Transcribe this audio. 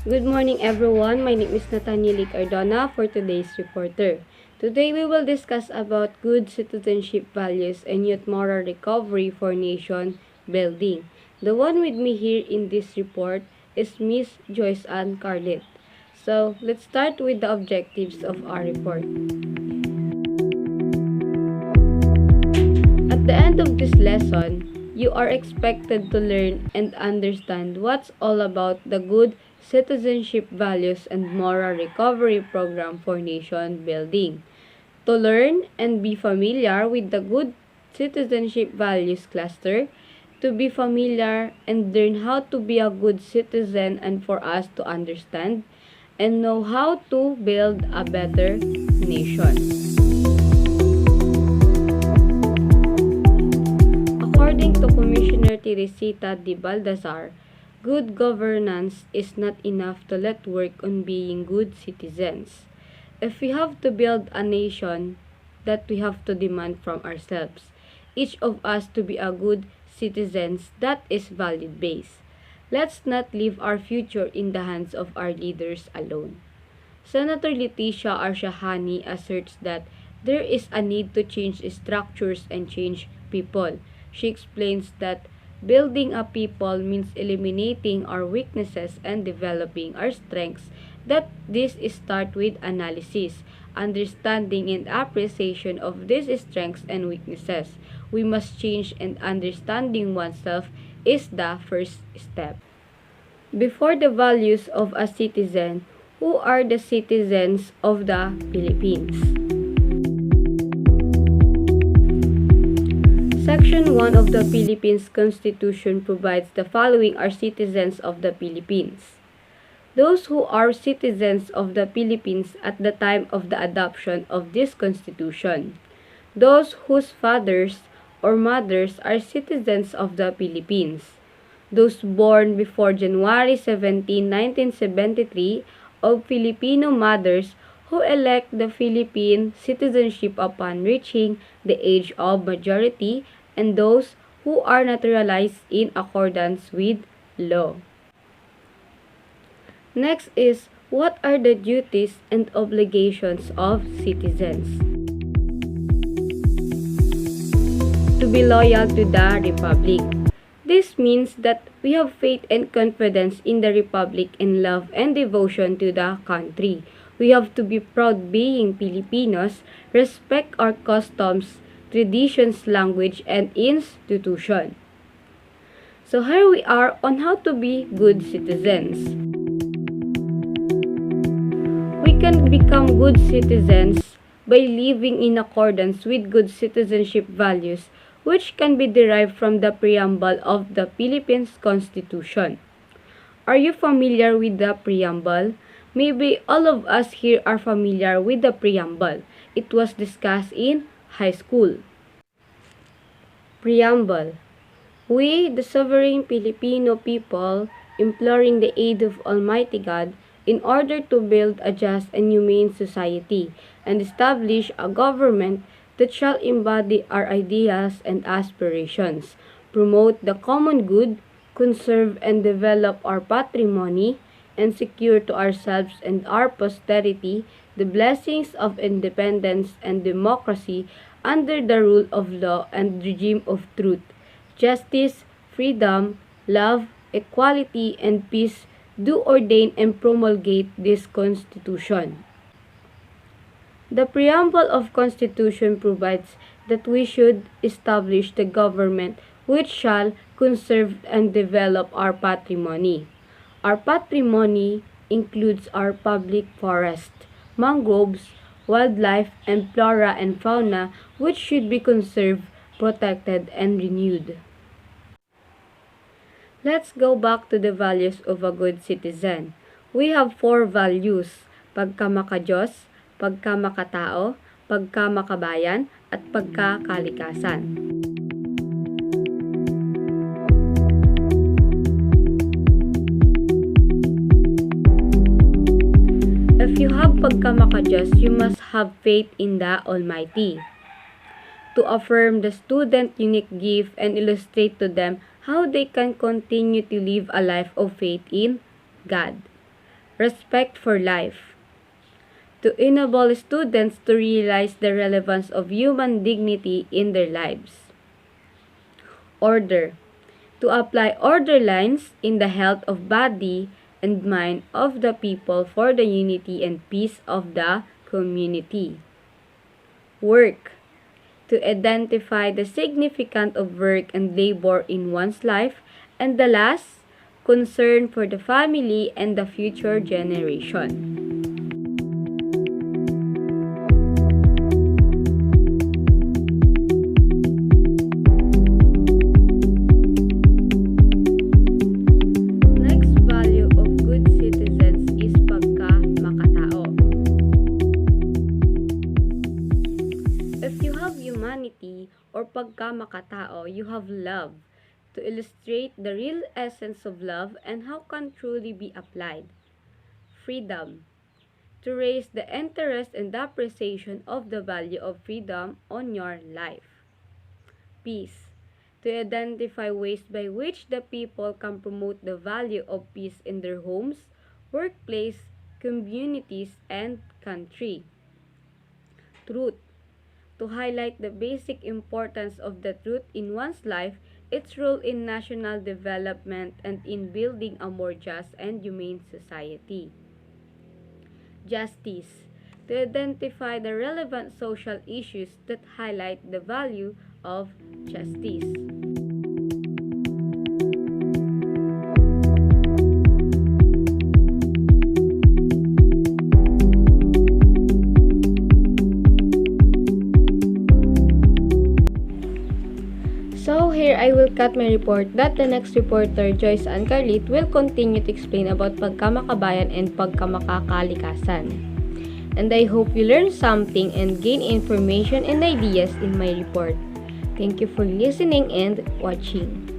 Good morning everyone. My name is Nathaniel Cardona for today's reporter. Today we will discuss about good citizenship values and youth moral recovery for nation building. The one with me here in this report is Miss Joyce Ann Carlet. So let's start with the objectives of our report. At the end of this lesson, you are expected to learn and understand what's all about the good citizenship values and moral recovery program for nation building. To learn and be familiar with the good citizenship values cluster, to be familiar and learn how to be a good citizen and for us to understand and know how to build a better nation. According to Commissioner Teresita de Baldassar, good governance is not enough to let work on being good citizens. If we have to build a nation, that we have to demand from ourselves, each of us to be a good citizens, that is valid base. Let's not leave our future in the hands of our leaders alone. Senator Leticia Arshahani asserts that there is a need to change structures and change people. She explains that building a people means eliminating our weaknesses and developing our strengths, that this start with analysis, understanding and appreciation of these strengths and weaknesses. We must change and understanding oneself is the first step. Before the values of a citizen, who are the citizens of the Philippines? Section 1 of the Philippines Constitution provides the following are citizens of the Philippines. Those who are citizens of the Philippines at the time of the adoption of this Constitution. Those whose fathers or mothers are citizens of the Philippines. Those born before January 17, 1973 of Filipino mothers who elect the Philippine citizenship upon reaching the age of majority, and those who are naturalized in accordance with law. Next is, what are the duties and obligations of citizens? To be loyal to the Republic. This means that we have faith and confidence in the Republic and love and devotion to the country. We have to be proud being Filipinos, respect our customs, traditions, language, and institution. So here we are on how to be good citizens. We can become good citizens by living in accordance with good citizenship values, which can be derived from the preamble of the Philippines Constitution. Are you familiar with the preamble? Maybe all of us here are familiar with the preamble. It was discussed in high school. Preamble. We, the sovereign Filipino people, imploring the aid of Almighty God, in order to build a just and humane society, and establish a government that shall embody our ideas and aspirations, promote the common good, conserve and develop our patrimony, and secure to ourselves and our posterity the blessings of independence and democracy under the rule of law and regime of truth, justice, freedom, love, equality, and peace do ordain and promulgate this Constitution. The preamble of Constitution provides that we should establish the government which shall conserve and develop our patrimony. Our patrimony includes our public forest, mangroves, wildlife, and flora and fauna which should be conserved, protected, and renewed. Let's go back to the values of a good citizen. We have 4 values: pagkamakadiyos, pagkamakatao, pagkamakabayan, at pagkakalikasan. If you have pagkamakadiyos, you must have faith in the Almighty. To affirm the student unique gift and illustrate to them how they can continue to live a life of faith in God. respect for life, to enable students to realize the relevance of human dignity in their lives. Order, to apply order lines in the health of body and mind of the people for the unity and peace of the community. Work, to identify the significance of work and labor in one's life. And the last, concern for the family and the future generation. Next value of good citizens is pagka-makatao. If you have humanity or pagka-makatao, you have love. To illustrate the real essence of love and how can truly be applied. Freedom, to raise the interest and the appreciation of the value of freedom on your life. Peace, to identify ways by which the people can promote the value of peace in their homes, workplace, communities, and country. Truth, to highlight the basic importance of the truth in one's life, its role in national development, and in building a more just and humane society. Justice, to identify the relevant social issues that highlight the value of justice. So here I will cut my report that the next reporter, Joyce Ann Carlit, will continue to explain about pagkamakabayan and pagkamakakalikasan. And I hope you learn something and gain information and ideas in my report. Thank you for listening and watching.